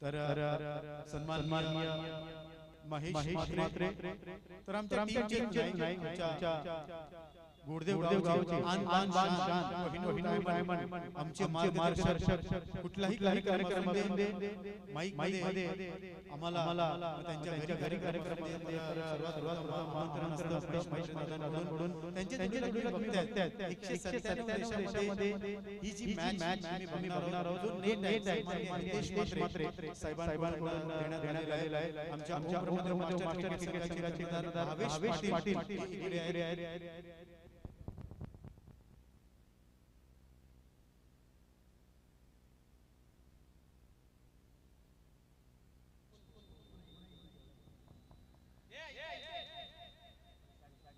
तर सन्माननीय महेश म्हात्रे तर आमच्या टीमचे नाही गुरुदेव गावचे आन शान आमचे मार्गदर्शक कुठलाही कार्यक्रमामध्ये माईक मध्ये आम्हाला त्यांच्या घरी कार्यक्रम आमंत्रण असतं महेश मैदानाकडून त्यांचे बघतात 197 देशामध्ये ही जी मॅच आम्ही बघणार आहोत नेट महेश म्हात्रे साहेबांकडून देण्यात आलेला आहे आमच्या मास्टर क्रिकेट भावेश पाटील इकडे आहेत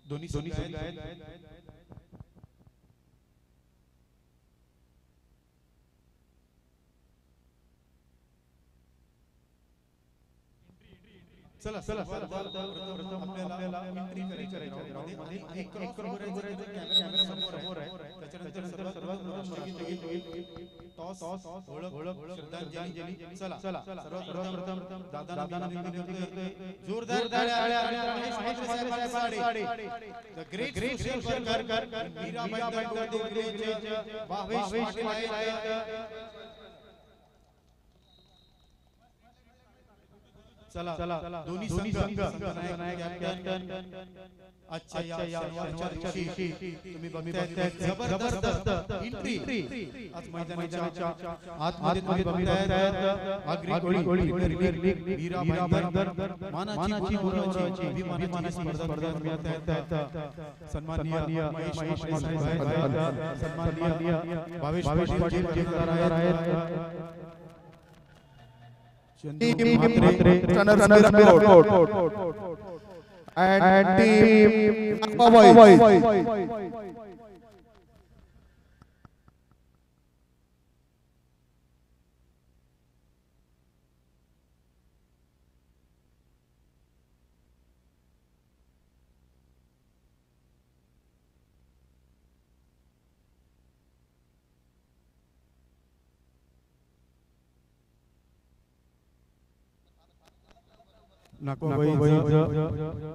दोन्ही संघ आहेत चला आपल्याला एंट्री करायची एक कॅमेरा समोर आहे त्याच्यानंतर सर्वात टॉस ओळख श्रद्धांजली चला सर्वप्रथम दादांना जोरदार टाळ्या महेश साहेबांसाठी the great social worker Mirabai Dagade Bhavesh Patil आहेत चला दोन्ही संघ कॅप्टन अच्छा या दिवशी तुम्ही बघताय जबरदस्त एंट्री आज मैदानाच्या आतमध्ये बघताय आगरी गोळी मीराबाई मानाची गुरुची अभिमानाची स्पर्धा मिळत आहेत सन्माननीय महेश साहेब सन्माननीय भावेश पाटील जेलदार आहेत team Sport and team Boys.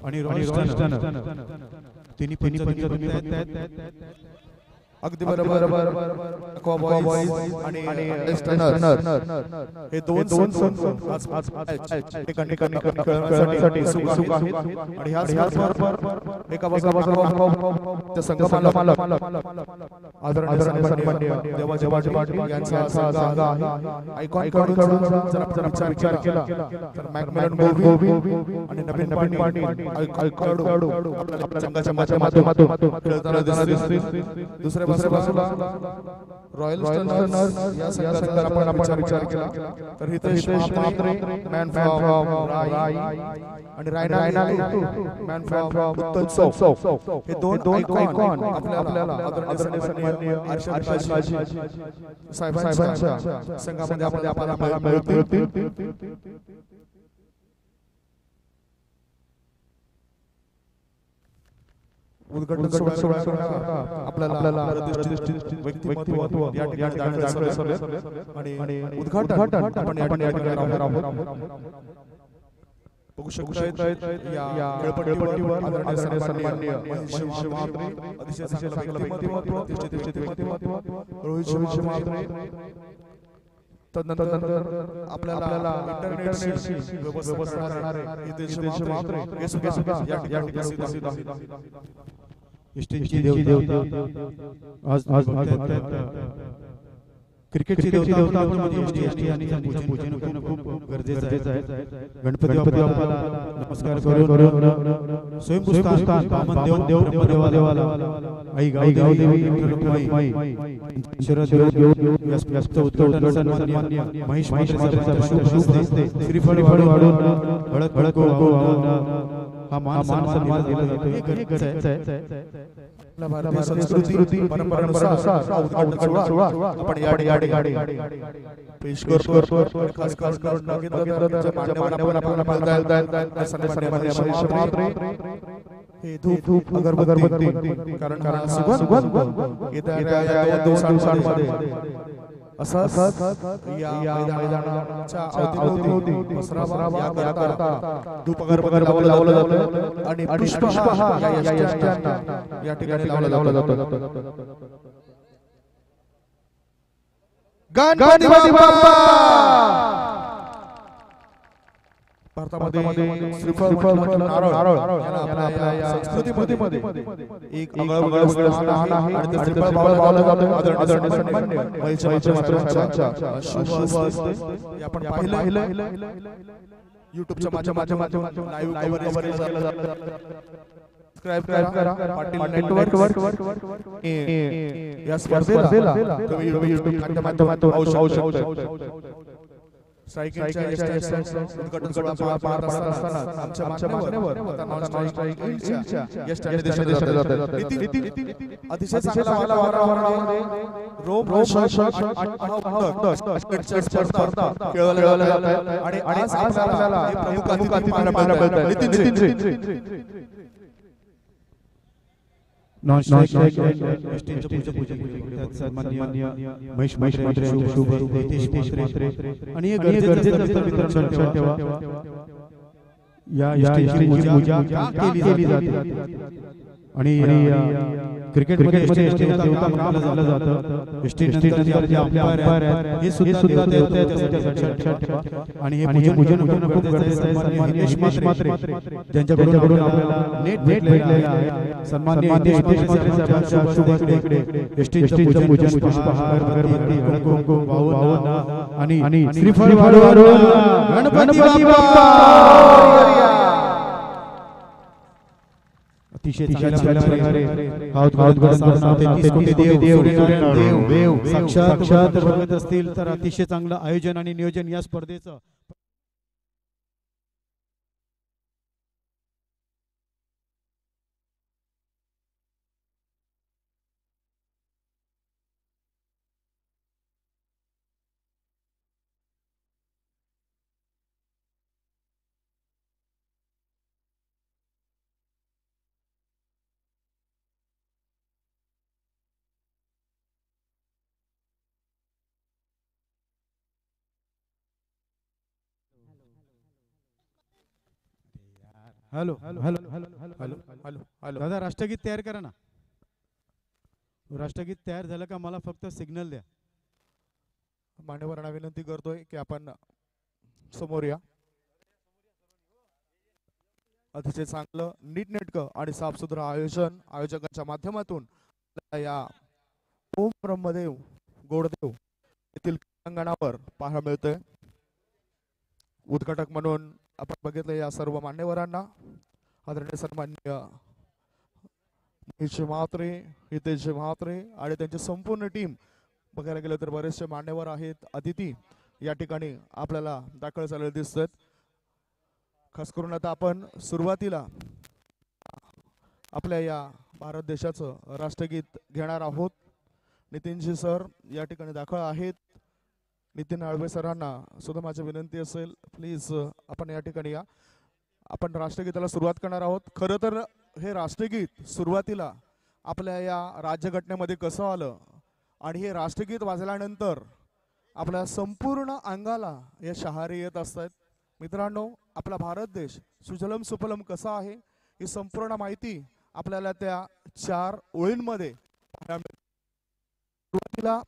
आणि रॉयस्टन तिन्ही पंच तुम्ही बघतायत अगदी बरोबर बॉयज आणि हे दोन संघ आज खेळण्यासाठी सुख आहेत आणि ह्याच बरोबर एका बाजूला संघ आदरणीय सन्माननीय देवाजी पाटील यांचा संघ आहे आयकॉन कडून जर विचार केला तर मॅकमेलन गोवी आणि नवीन पाटील आयकॉन आपल्या संघाच्या माध्यमातून खेळताना दिसतील दुसऱ्या बाजूला रॉयल स्टर्नर्स या संघाचा आपण विचार केला तर हितेश म्हात्रे मॅन फ्रॉम राई आणि रायना मॅन फ्रॉम उत्तम हे दोन आयकॉन आपल्याला आदरणीय सन्माननीय अर्षद काजी साहेबांच्या संघामध्ये आपल्याला मिळतील उद्घाटन सोहळा आपल्याला व्यक्तिमत्व या ठिकाणी दाखवले आणि उद्घाटन आपण या ठिकाणी आहोत बघू शकता या खेळपट्टीवर आदरणीय सन्माननीय महेश म्हात्रे अतिशय चांगलं व्यक्तिमत्व रोहित म्हात्रे तदनंतर आपल्याला इंटरनेटशी व्यवस्था करणारे हितेश म्हात्रे हे सुद्धा या ठिकाणी स्टेजची देवता आज क्रिकेटची देवता आपण म्हणजे एसटी आणि पूजन करणं खूप गरजेचं आहे गणपती बाप्पाला नमस्कार करून स्वयंपुस्तान वामन देव ब्रह्मदेवाला आई गावदेवी रुक्माई शरद व्यासपीठ उद्घाटन सन्माननीय महेश म्हात्रे शुभ हस्ते श्रीफळ वाढून हळद हा मान सन्मान दिला जातो हे गरजेचं आहे भारतीय संस्कृती परंपरेनुसार उद्घाटन सोहळा आपण या ठिकाणी पेश करतो खास करून मान्यवर आपल्याला मिळतात सन्माननीय महेश म्हात्रे हे धूप अगरबत्ती कारण सुगंध येत्या 2 दिवसांमध्ये असंच या मैदानाच्या अवतीभोवती पसरावा याकरता धूपगरबत्ती लावलं जातं आणि पुष्पहार या यष्ट्यांना या ठिकाणी लावला जातो. गणपती बाप्पा भारतामध्ये श्रीफळ नारळ याला आपल्या संस्कृतीमध्ये एक आगळं स्थान आहे आणि ते श्रीफळ वाहवलं जातं. आदरणीय सन्माननीय महेश मात्रेंच्या शुभ हस्ते आपण पाहिलं YouTubeच्या माध्यमातून लाईव्ह कव्हरेज केलं जातं. सबस्क्राइब करा पाटील नेटवर्क या स्पर्धेला तुम्ही YouTube माध्यमातून पाहू शकता. स्ट्रायकिंगच्या उद्घाटन सोहळा पार पडत असताना आमच्या मान्यवर आता नॉन स्ट्रायकिंगच्या यश निर्देशन जातात. अतिशय चांगला वातावरणामध्ये रोम स्पर्धा खेळवल्या जातात आणि आज आपल्याला प्रमुख अतिथी पाहायला मिळतात. नितीनजी सन्माननीय महेश मात्रे शुभ आणि हे गरजेचं वितरण ठेवा. या पूजा केली जाते आणि क्रिकेट मध्ये देवता मानलं जातं. नंतर जे अंपायर आहेत हे सुद्धा देवता आणि हे पूजन खूप गरजेचं आहे. महेश मात्रे ज्यांच्याकडून आपल्याला नेट भेटलेला आहे. सन्माननीय महेश मात्रे साहेबांच्या शुभ हस्ते एसटीचं पूजन पुष्पहार अगरबत्ती कुंकू वाहून आणि श्रीफळ वाढवून गणपती बाप्पा अतिशय चांगल्या प्रकारे देव साक्षात बघत असतील तर अतिशय चांगलं आयोजन आणि नियोजन या स्पर्धेचं. Hello hello hello hello hello hello दादा राष्ट्रगीत तयार करा ना. राष्ट्रगीत तयार झालं का मला फक्त सिग्नल द्या. मान्यवरांना विनंती करतोय की आपण समोर या. अतिशय चांगलं नीटनेटकं आणि साफसुथरं आयोजन आयोजकांच्या माध्यमातून या ओम ब्रह्मदेव गोडदेव येथील अंगणावर पाहायला मिळतंय. उद्घाटक म्हणून आपण बघितलं या सर्व मान्यवरांना. आदरणीय सन्माननीय महेश मात्रे हितेश म्हात्रे आणि त्यांची संपूर्ण टीम बघायला गेलं तर बरेचसे मान्यवर आहेत. अतिथी या ठिकाणी आपल्याला दाखल झालेले दिसतात. खास करून आता आपण सुरुवातीला आपल्या या भारत देशाचं राष्ट्रगीत घेणार आहोत. नितीनजी सर या ठिकाणी दाखल आहेत. नितीन आळवे सरांना सुद्धा माझी विनंती असेल प्लीज आपण या ठिकाणी या. आपण राष्ट्रगीताला सुरुवात करणार आहोत. खरं तर हे राष्ट्रगीत सुरुवातीला आपल्या या राज्यघटनेमध्ये कसं आलं आणि हे राष्ट्रगीत वाजल्यानंतर आपल्या संपूर्ण अंगाला या शहारे येत असतात. मित्रांनो, आपला भारत देश सुजलम सुफलम कसा आहे ही संपूर्ण माहिती आपल्याला त्या 4 ओळींमध्ये सुरुवातीला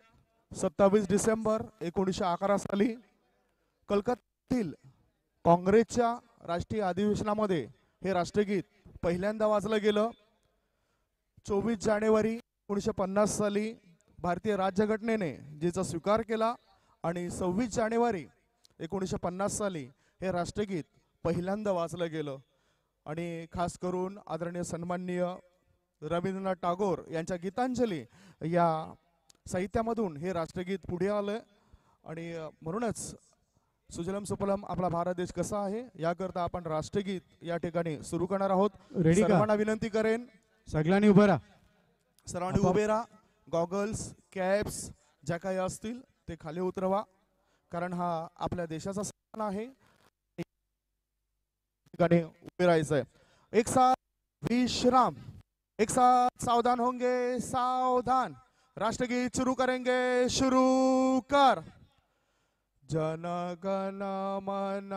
27 डिसेंबर 1911 साली कलकत्त्यातील काँग्रेसच्या राष्ट्रीय अधिवेशनामध्ये हे राष्ट्रगीत पहिल्यांदा वाजलं गेलं. 24 जानेवारी 1950 साली भारतीय राज्यघटनेने जिचा स्वीकार केला आणि 26 जानेवारी 1950 साली हे राष्ट्रगीत पहिल्यांदा वाजलं गेलं. आणि खास करून आदरणीय सन्माननीय रवींद्रनाथ टागोर यांच्या गीतांजली या साहित्यामधून हे राष्ट्रगीत पुढे आलं. आणि म्हणूनच सुजलम सुफलम आपला भारत देश कसा आहे याकरता आपण राष्ट्रगीत या ठिकाणी सुरू करणार आहोत. सर्वांना विनंती करेन सगळ्यांनी उभं राहा. सर्वांनी उभे राहा. गॉगल्स कॅप्स ज्या काही असतील ते खाली उतरवा, कारण हा आपल्या देशाचा सण आहे. ठिकाणी उभे राहायचंय. एक साथ विश्राम, एक साथ सावधान होंगे, सावधान. राष्ट्रगीत शुरू करेंगे, शुरू कर। जनगण मन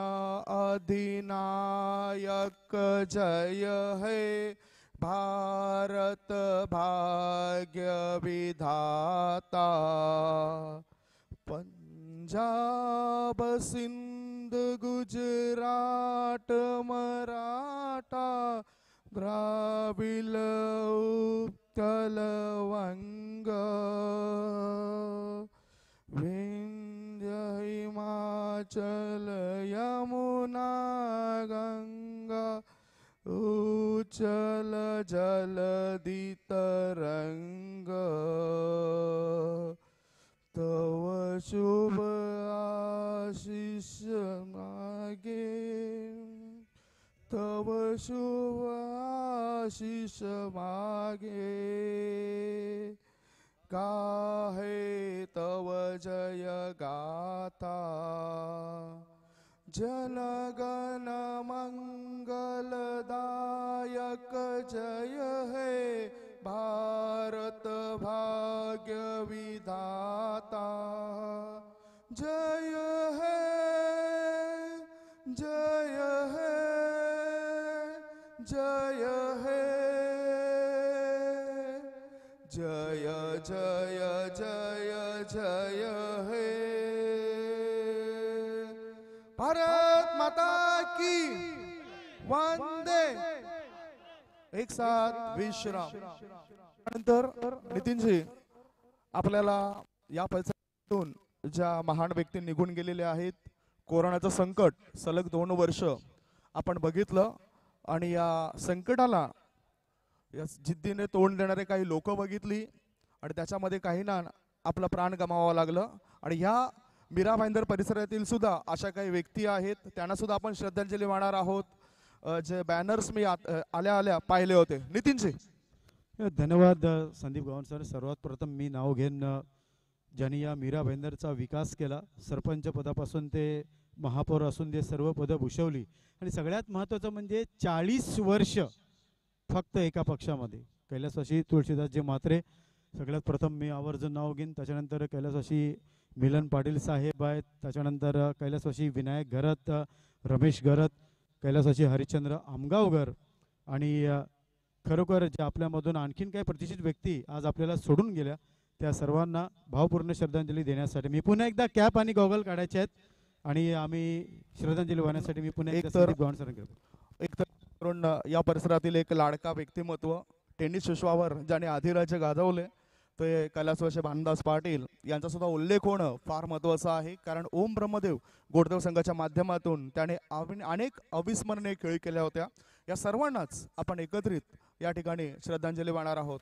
अधिनायक जय हे भारत भाग्य विधाता। पंजाब सिंध गुजरात मराठा द्राविड उत्कल वंग विंध्य हिमाचल यमुना गंगा उच्चल जलधि तरंग। तव शुभ आशीष मागे, तव शुभ आशीष मागे। गाहे तव जय गाथा, जनगण मंगलदायक जय हे भारत भाग्य विधाता। जय हे जय हे जय हे जय जय जय जय हे। भारत माता की वंदे। एक साथ विश्राम नंतर नितीनजी आपल्याला या परिसरातून ज्या महान व्यक्ती निघून गेलेले आहेत, कोरोनाचं संकट सलग 2 वर्ष आपण बघितलं आणि या संकटाला या जिद्दीने तोंड देणारे काही लोक बघितली आणि त्याच्यामध्ये काहींना आपलं प्राण गमावावं लागलं। आणि ह्या मीरा भाईंदर परिसरातील सुद्धा अशा काही व्यक्ती आहेत, त्यांना सुद्धा आपण श्रद्धांजली वाहणार आहोत। जे बॅनर्स मी आल्या आल्या पाहिले होते। नितीनजी धन्यवाद संदीप गावण सर। सर्वात प्रथम मी नाव घेईन ज्यांनी या मीरा भाईंदरचा विकास केला, सरपंच पदापासून ते महापौर असून ते सर्व पदं भूषवली आणि सगळ्यात महत्त्वाचं म्हणजे 40 वर्ष फक्त एका पक्षामध्ये। कैलासवासी तुळशीदासजी म्हात्रे सगळ्यात प्रथम मी आवर्जून नाव घेईन, त्याच्यानंतर कैलासवासी मिलन पाटील साहेब आहेत, त्याच्यानंतर कैलासवासी विनायक घरत, रमेश घरत, कैलासवासी हरिश्चंद्र आमगावकर आणि खरोखर जे आपल्यामधून आणखीन काही प्रतिष्ठित व्यक्ती आज आपल्याला सोडून गेल्या त्या सर्वांना भावपूर्ण श्रद्धांजली देण्यासाठी मी पुन्हा एकदा कॅप आणि गॉगल काढायचे आहेत आणि आम्ही श्रद्धांजली वाहण्यासाठी मी पुन्हा एकदा संदीप गावण सरांकडे एक तर या परिसरातील एक लाडका व्यक्तिमत्व, टेनिस विश्वावर ज्याने अधिराज्य गाजवले ते कैलासवासी भानुदास पाटील यांचा सुद्धा उल्लेख होणं फार महत्त्वाचं आहे। कारण ओम ब्रह्मदेव गोडदेव संघाच्या माध्यमातून त्याने अनेक अविस्मरणीय खेळी केल्या होत्या। या सर्वांनाच आपण एकत्रित या ठिकाणी श्रद्धांजली वाहणार आहोत।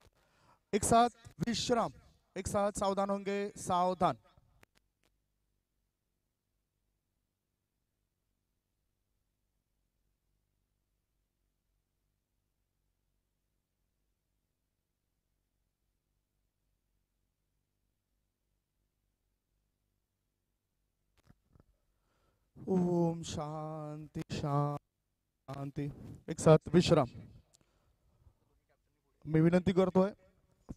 एक साथ विश्राम, एक साथ सावधान होंगे, सावधान। ओम शांति शांति। एक साथ विश्राम। मी विनंती करतोय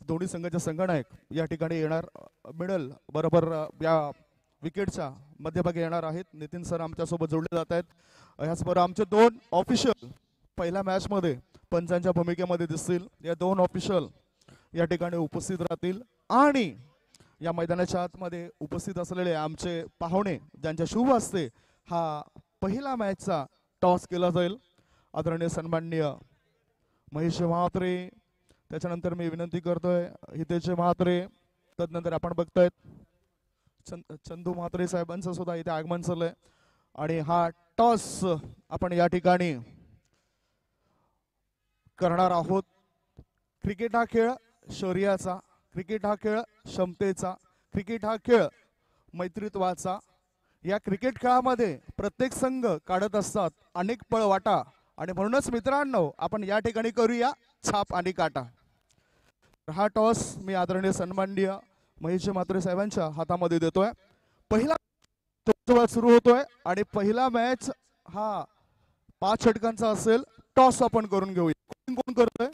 दोन्ही संघाचे संघनायक या ठिकाणी येणार, मिडल बरोबर या विकेटच्या मध्यभागी येणार आहेत। नितीन सर आमच्या सोबत जोडले जात आहेत। ह्याचबरोबर आमचे 2 ऑफिशियल पहिल्या मॅच मध्ये पंचांच्या भूमिकेमध्ये दिसतील। या 2 ऑफिशियल या ठिकाणी उपस्थित राहतील आणि या मैदानाच्या आतमध्ये उपस्थित असलेले आमचे पाहुणे ज्यांच्या शुभ हस्ते हा पहिला मॅचचा टॉस केला जाईल। आदरणीय सन्माननीय महेश म्हात्रे, त्याच्यानंतर मी विनंती करतोय हितेश म्हात्रे, तदनंतर आपण बघतायत चंदू म्हात्रे साहेबांचं सुद्धा इथे आगमन झालंय आणि हा टॉस आपण या ठिकाणी करणार आहोत। क्रिकेट हा खेळ शौर्याचा, क्रिकेट हा खेळ क्षमतेचा, क्रिकेट हा खेळ मैत्रीत्वाचा। या क्रिकेट खेळामध्ये प्रत्येक संघ काढत असतात अनेक पळवाटा आणि म्हणूनच मित्रांनो आपण या ठिकाणी करूया छाप आणि काटा। हा टॉस मी आदरणीय सन्माननीय महेश म्हात्रे साहेबांच्या हातामध्ये देतोय। पहिला सुरू होतोय आणि पहिला मॅच हा 5 षटकांचा असेल। टॉस आपण करून घेऊया। कोण करतोय?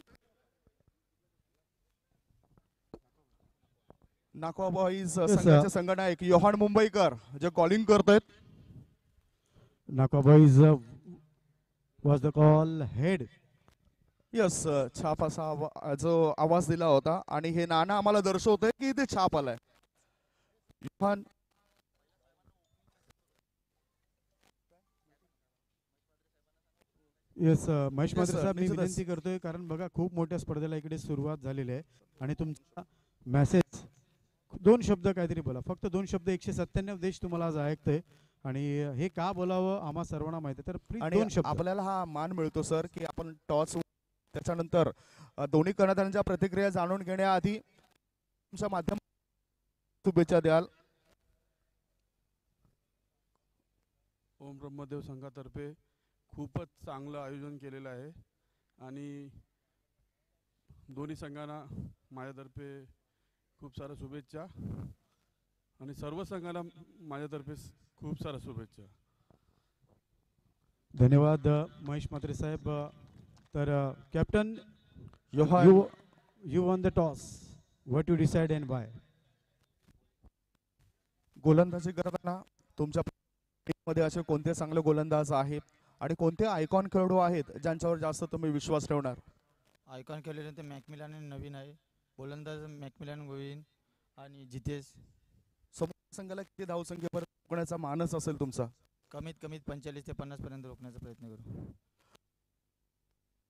नाकवा बॉईज Yes, संघाचे संघनायक योहान मुंबईकर जे कॉलिंग करतायत. Naka boys was the call head. Yes छाप असा जो आवाज दिला होता आणि हे नाना आम्हाला दर्शवतंय की इथे छाप आलाय. Yohan yes Mahesh Yes, Mhatre sir, साहेब मी निश्चितच. विनंती करतोय कारण बघा खूप मोठ्या स्पर्धेला इकडे सुरुवात झालेली आहे आणि तुमचा मेसेज 2 शब्द काहीतरी बोला, फक्त 2 शब्द. 197 देश तुम्हाला आज ऐकतोय आणि हे का बोलावं आम्हा सर्वांना माहिती आहे, तर प्लीज आणि 2 शब्द. आपल्याला हा मान मिळतो सर की आपण टॉस त्याच्यानंतर दोन्ही कर्णधारांच्या प्रतिक्रिया जाणून घेण्याआधी तुमच्या माध्यम शुभेच्छा द्याल. ओम ब्रह्मदेव संघातर्फे खूपच चांगलं आयोजन केलेलं आहे आणि दोन्ही संघांना माझ्यातर्फे खूप साऱ्या शुभेच्छा आणि सर्व संघांना माझ्यातर्फे खूप साऱ्या शुभेच्छा. धन्यवाद महेश म्हात्रे साहेब. तर captain Yohan you won the toss, what you decide and why? गोलंदाजी करताना तुमच्या टीममध्ये असे कोणते चांगले गोलंदाज आहेत आणि कोणते आयकॉन खेळाडू आहेत ज्यांच्यावर जास्त तुम्ही विश्वास ठेवणार? आयकॉन खेळले ते मॅकमिलन नवीन आहे. गोलंदाज मॅकमिलन गोविंद आणि जितेश. समोर संघाला किती धावसंख्येपर्यंत रोखण्याचा मानस असेल तुमचा? कमीत कमीत 45 ते 50 पर्यंत रोखण्याचा प्रयत्न करू.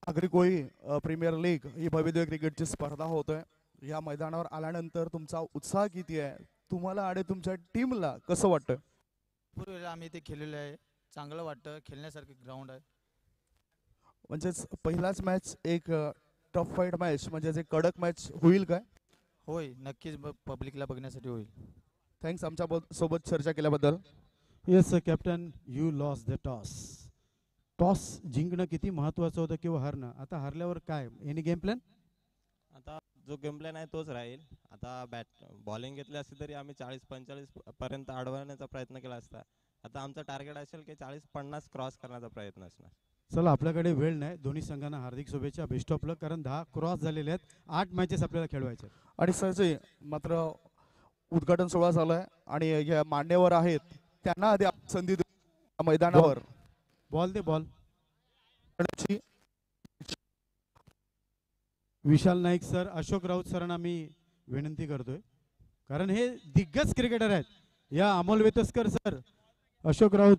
नागरी कोळी प्रीमियर लीग ही भव्य क्रिकेटची स्पर्धा होतोय. या मैदानावर आल्यानंतर तुमचा उत्साह किती आहे? तुम्हाला आणि तुमच्या टीमला कसं वाटतं? पूर्वीला आम्ही इथे खेळलेलो आहे. चांगलं वाटतं, खेळण्यासारखं ग्राउंड आहे. म्हणजेच पहिलाच मॅच एक टफ फाईट मॅच म्हणजे एक कडक मॅच होईल काय? होय, नक्कीच पब्लिकला बघण्यासाठी होईल. थँक्स आमच्या सोबत चर्चा केल्याबद्दल. Yes captain, you loss the toss. Toss जिंकणं किती महत्वाचं होतं किंवा हरणं. आता हरल्यावर काय, एनी गेम प्लॅन? आता जो गेम प्लॅन आहे तोच राहील. आता बॉलिंग घेतली असती तरी आम्ही 40-45 पर्यंत अडवण्याचा प्रयत्न केला असता. आता आमचं टार्गेट असेल की 40-50 क्रॉस करण्याचा प्रयत्न असणार. चला, आपल्याकडे वेळ नाही. दोन्ही संघांना हार्दिक शुभेच्छा, बेस्ट ऑफ लक. कारण 10 क्रॉस झालेले आहेत, 8 मॅचेस आपल्याला खेळवायचे. आणि सरजी मात्र उद्घाटन सोहळा झालाय आणि या मान्यवर आहेत त्यांना आधी संधी देऊ मैदानावर. बॉल दे, बॉल. विशाल नाईक सर, अशोक राऊत सरांना मी विनंती करतोय कारण हे दिग्गज क्रिकेटर आहेत. या अमोल वेतस्कर सर, अशोक राऊत,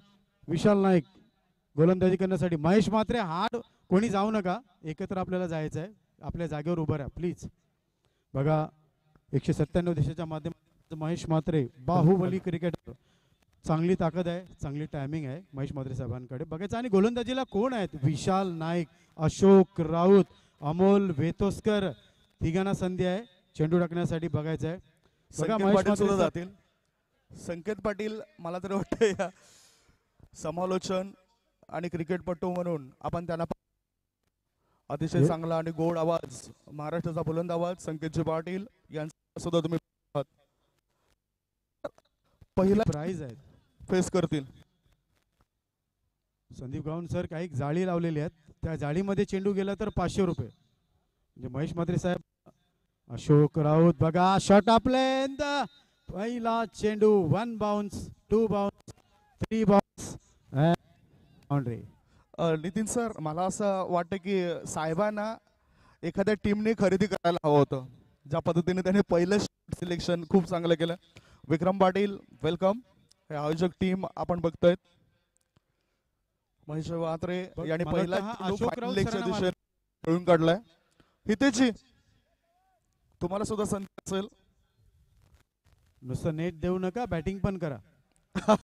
विशाल नाईक गोलंदाजी करण्यासाठी. महेश म्हात्रे, हाड कोणी जाऊ नका, एकत्र आपल्याला जायचं आहे. आपल्या जागेवर उभं राहा प्लीज. बघा 197 देशाच्या माध्यमातून महेश म्हात्रे, बाहुबली क्रिकेटर. चांगली ताकद आहे, चांगली टायमिंग आहे महेश म्हात्रे साहेबांकडे. बघायचं आणि गोलंदाजीला कोण आहेत? विशाल नाईक, अशोक राऊत, अमोल वेतोस्कर. तिघांना संधी आहे चेंडू टाकण्यासाठी. बघायचं आहे. बघा संकेत महेश पाटील म्हात्रे सुद्धा साहेब. जातील. संकेत पाटील मला तरी वाटतं या समालोचन आणि क्रिकेटपटू म्हणून आपण त्यांना अतिशय चांगला आणि गोड आवाज, महाराष्ट्राचा बुलंद आवाज संकेतजी पाटील यांचा सुद्धा तुम्ही पहिला प्राइज आहेत. फेस करतील. संदीप गावंड सर, काही जाळी लावलेली आहेत, त्या जाळीमध्ये चेंडू गेला तर 500 रुपये. म्हणजे महेश म्हात्रे साहेब, अशोक राऊत. बघा शॉट आपले. पहिला चेंडू, 1 bounce, 2 bounce, 3 bounce, boundary. Nitin sir, मला असं वाटतं की साहेबांना एखाद्या टीमने खरेदी करायला हवं होतं. ज्या पद्धतीने त्यांनी पहिलं सिलेक्शन खूप चांगलं केलं. विक्रम पाटील, वेलकम. हे आयोजक टीम आपण बघतोय. महेश म्हात्रे यांनी मला पहिला वाटतं हा अशोक राऊत लेगच्या सरांना दिशेने खेळून काढलाय. हितेची, तुम्हाला सुद्धा संधी असेल. नुसतं नेट देऊ नका, बॅटिंग पण करा.